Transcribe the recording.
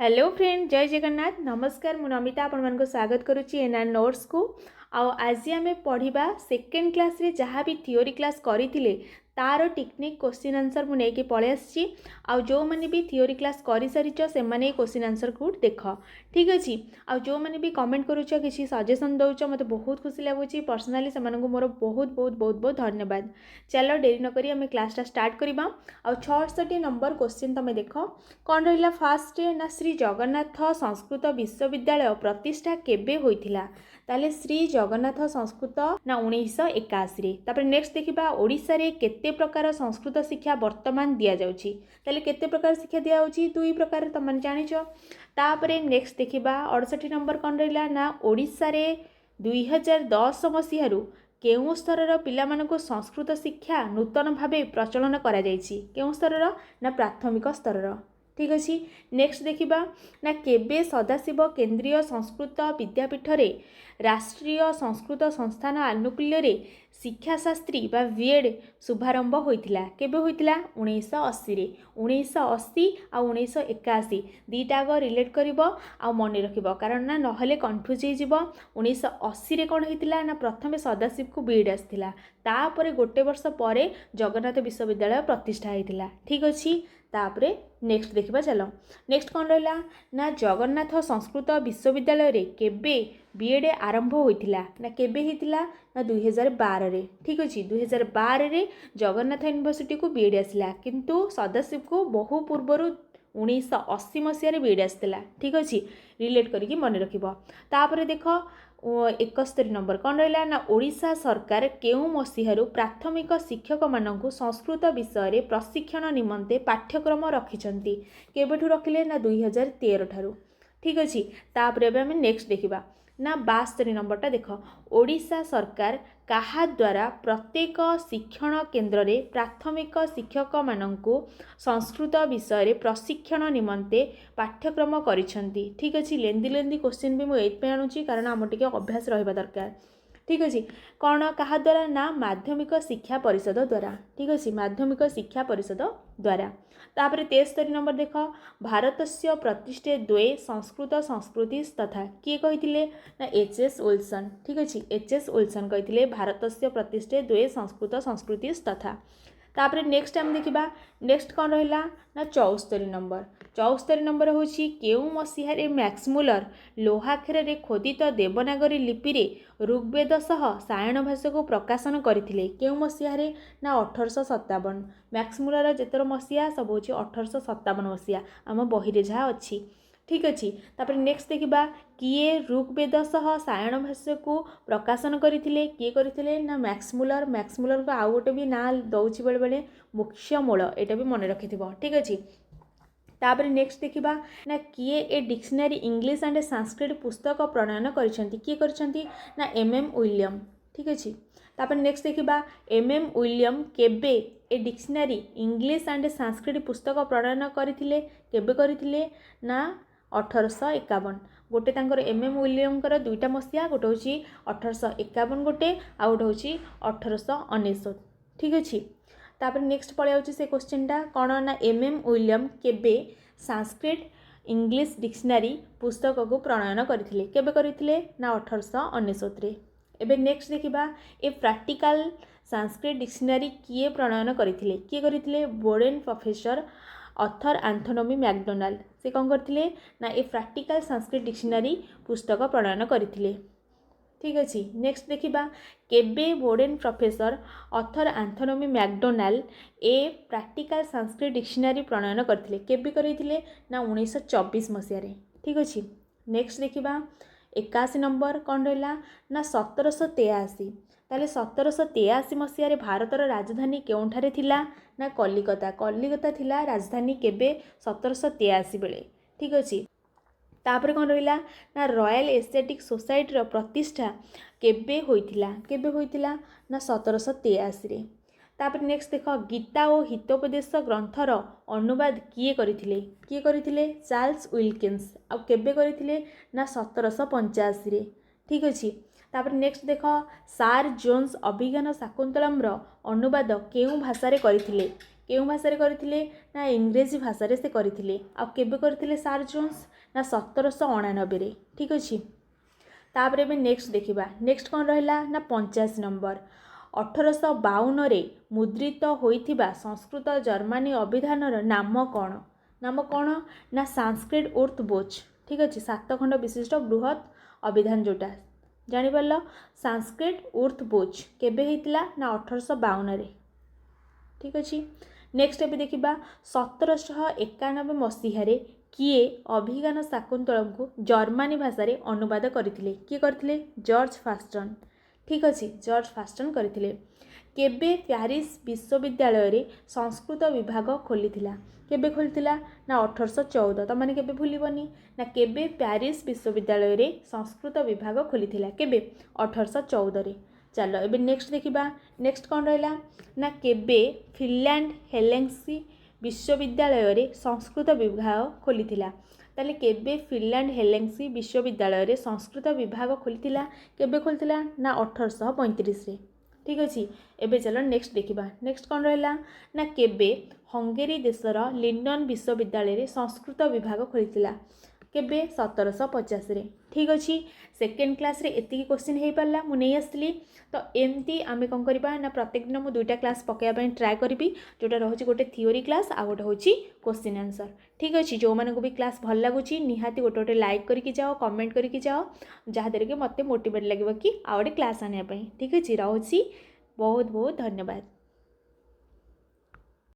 Hello friend, जय जगन्नाथ। नमस्कार, मु नमिता आपण स्वागत करुच्ची एनआर नोट्स को। आज आम पढ़ा सेकेंड क्लास रे जहाँ भी थियोरी क्लास करते तार टेक्निक क्वेश्चन आंसर मुझे नहीं पलि आसी। जो मैंने भी थियोरी क्लास कर सारी से मैंने क्वेश्चन आंसर को देख ठीक अच्छे। जो मैंने भी कमेंट करुच कि सजेसन दौच मत बहुत खुशी लगुच। पर्सनाली से मोर बहुत बहुत बहुत बहुत धन्यवाद। चलो डेरी नक आम क्लासटा स्टार्ट करवा। 66 नंबर क्वेश्चन तुम देख कौन रहा। फास्ट ना श्री जगन्नाथ संस्कृत विश्वविद्यालय प्रतिष्ठा केबे होइथिला। ताले श्री जगन्नाथ संस्कृत ना 1981 तापर नेक्स्ट देखिबा ओडिसा रे केते प्रकार संस्कृत शिक्षा वर्तमान दिया जाउची। ताले केते प्रकार शिक्षा दिया जाउची, दुई प्रकार तुम जानिचो। तापर नेक्स्ट देखिबा 68 नंबर कौन रहा ना ओडिसा रे 2010 मसीहारू केउं स्तर पिलामानकु संस्कृत शिक्षा नूतन भावे प्रचलन करा जायछि। केउं स्तर ना प्राथमिक स्तर। ठीक अच्छे। नेक्स्ट देखिबा ना केबे सदाशिव केंद्रीय संस्कृत विद्यापीठ रे राष्ट्रीय संस्कृत संस्थान आनुकूल्य रे शिक्षाशास्त्री बा बीएड शुभारंभ होइथिला। केबे होइथिला? 1980 रे। 1980 आ 1981 दीटाग रिलेट करिवो आ मन रखिवो, कारण ना नहले कन्फ्यूज हो जिवो। 1980 रे कोन होइथिला ना प्रथमे सदाशिव को बीएड आस्थिला, तापरे गोटे वर्ष परे जगन्नाथ विश्वविद्यालय प्रतिष्ठा होइथिला। ठीक अछि। तापरे नेक्स्ट देखिबा। चलो नेक्स्ट कौन रहा ना जगन्नाथ संस्कृत विश्वविद्यालय रे केबे बीएड आरंभ होइथिला ना केबे हिथिला ना 2012 रे। ठीक अच्छे। 2012 रे जगन्नाथ यूनिवर्सिटी को बीएड आसला, किंतु सदाशिव को बहु पूर्वर 1980 मसीह बीएड आसला। ठीक अच्छे। रिलेट करके मन रखिबो। तापरे देख 71 नंबर कौन रहा ना ओडिशा सरकार केउं मसीहारू प्राथमिक शिक्षक माननकु संस्कृत विषय रे प्रशिक्षण निमंते पाठ्यक्रम रखिछंती। केबेठु रखिले ना 2013 ठारू। ठीक अच्छे। तापरे अब आम नेक्स्ट देखिबा ना 72 नंबरटा देख ओडिशा सरकार काहा द्वारा प्रत्येक शिक्षण केन्द्र रे प्राथमिक शिक्षक माननकु संस्कृत विषय रे प्रशिक्षण निमंते पाठ्यक्रम करिसंती। ठीक अच्छे। लेंदी क्वेश्चन भी मुझे आणुची, कारण आम टिके अभ्यास रहिबा दरकार। ठीक अच्छे। कौन कहा द्वारा ना माध्यमिक शिक्षा परिषद द्वारा। ठीक अच्छे। माध्यमिक शिक्षा परिषद द्वारा। तापरे 73 नंबर देख भारतस्य प्रतिष्ठे द्वे संस्कृत संस्कृति तथा किए कहिथिले ना एच.एस. विल्सन। ठीक अच्छे। एच.एस. विल्सन कहिथिले भारतस्य प्रतिष्ठे द्वे संस्कृत संस्कृति तथा। तापरे नेक्स्ट टाइम देखिबा नेक्स्ट कौन रहा ना 74 नंबर। 74 नंबर होची केउं मसीहारे मैक्समुलर लोहाक्षर रे खोदित देवनागरी लिपि रे ऋग्वेद सह सायण भाषा को प्रकाशन करथिले। केउं मसीहारे ना 1857। मैक्समुलर जेतर मसीहा सब होची 1857 मसीहा आम बही रे जहाँ अच्छी। ठीक अच्छे। तापर नेक्स्ट देखिबा किए ऋग्वेद सह सायण भाष्य को प्रकाशन करथिले। किए करथिले ना मैक्समुलर। मैक्समुलर को आउ गोटे भी ना दउछि बेले बेले मुख्य मूल, एटा भी मन रखिथिबो। ठीक अच्छे। तापर नेक्स्ट देखिबा ना किए a dictionary English and Sanskrit पुस्तक प्रणयन करिसंती। किए करिसंती ना एम.एम. विलियम। ठीक अच्छे। तापर नेक्स्ट देखिबा एम.एम. विलियम केबे a dictionary English and Sanskrit पुस्तक प्रणयन करथिले। केबे करथिले ना 1851। गोटे तांकर एम.एम. विलियमकर दुईटा मसीहा, गोटे होची 1851 गोटे आ गोटे होची 1899। ठीक अच्छे। तापर नेक्स्ट पड़े आउची से क्वेश्चनटा कौन ना एम.एम. विलियम केबे संस्कृत इंग्लिश डिक्शनरी पुस्तक को प्रणयन करथिले। केबे करथिले ना 1899 रे। एबे नेक्स्ट देखिबा ए प्रैक्टिकल संस्कृत डिक्शनरी किए प्रणयन करथिले। किए करथिले Borden professor author Anthony McDonald. से कौन करथिले ना ए प्रैक्टिकल संस्कृत डिक्शनरी पुस्तक प्रणयन करथिले। ठीक अच्छे। नेक्स्ट देखिबा केबे Boden professor author Anthony Macdonald a practical Sanskrit dictionary प्रणयन करथिले। केबे करथिले ना 1924 मसीह। ठीक अच्छे। नेक्स्ट देखिबा 81 नंबर कौन रहा ना 1783। ताले 1783 मसीह भारतर राजधानी केउंठारे थिला ना कलिकता। कलिकता थिला राजधानी केबे 1783 बेले। ठीक अच्छे। तापर कौन रहा ना रॉयल एशियाटिक सोसाइटी प्रतिष्ठा केबे होइथिला। केबे होइथिला ना 1783 रे। तापर नेक्स्ट देख गीता और हितोपदेश ग्रंथर अनुवाद किए करथिले। किए करथिले चार्ल्स विल्किंस। आ केबे करथिले ना 1785 रे। ठीक अच्छे। तापर नेक्स्ट देख सार जोन्स अभिज्ञान शाकुंतलम अनुवाद केउं भाषा रे करथिले। केउं भाषा करथिले ना इंग्रेजी भाषा से करथिले आ केबे करथिले सार जोन्स ना 1799 रे ठीक अछि। तापरे भी नेक्स्ट देखिबा नेक्स्ट कौन रहिला ना 85 नंबर 1852 रे मुद्रित होइथिबा संस्कृत जर्मनी अभिधानर नाम कौन ना संस्कृत उर्तबोच ठीक अच्छे 7 खंड विशिष्ट बृहत अभिधान जोटा जानिपार संस्कृत उर्तबोच केबे हेतिला ना 1852 रे ठीक अच्छे। नेक्स्ट एबे देखिबा 1791 मसीह किए अभिज्ञान शाकुंतलम को जर्मनी भाषा रे अनुवाद करथिले किए करथिले जॉर्ज फास्टन ठीक अच्छे जॉर्ज फास्टन करथिले। केबे प्यारिस विश्वविद्यालय रे संस्कृत विभाग खोलिथिला केबे खोलिथिला ना 1814 तो माने केबे भूलिबनी ना केबे प्यारिस विश्वविद्यालय रे संस्कृत विभाग खोलिथिला केबे 1814 रे। चलो एबे नेक्स्ट देखिबा नेक्स्ट कौन रहिला ना केबे फिनलैंड हेलेंसी विश्वविद्यालय रे संस्कृत विभाग खोलिथिला ताले केबे फिनलैंड हेलेंसी विश्वविद्यालय रे संस्कृत विभाग खोलिथिला केबे खोलिथिला ना 1835 रे ठीक अच्छे। एबे चलो नेक्स्ट देखिबा नेक्स्ट कौन रहिला ना केबे हंगेरी देशर लिंडन विश्वविद्यालय रे संस्कृत विभाग खोलिथिला केबे 1750 रे ठीक अच्छे। सेकेंड क्लास रे एतिकी क्वेश्चन हे पारला मु नहीं आसली तो एमती आमे कौन करबा ना प्रत्येक दिन मु दुईटा क्लास पकेया पई ट्राई करबी जोटा रहउची गोटे थियोरी क्लास आ गोटे होची क्वेश्चन आंसर ठीक अच्छे। जो माने को भी क्लास भल लागुची निहाती गोटे गोटे लाइक करके जाओ कमेंट करके जाओ जहाँ द्वारा कि मते मोटिवेट लगे कि आ गोटे क्लास आने ठीक अच्छे। रहउची बहुत बहुत धन्यवाद।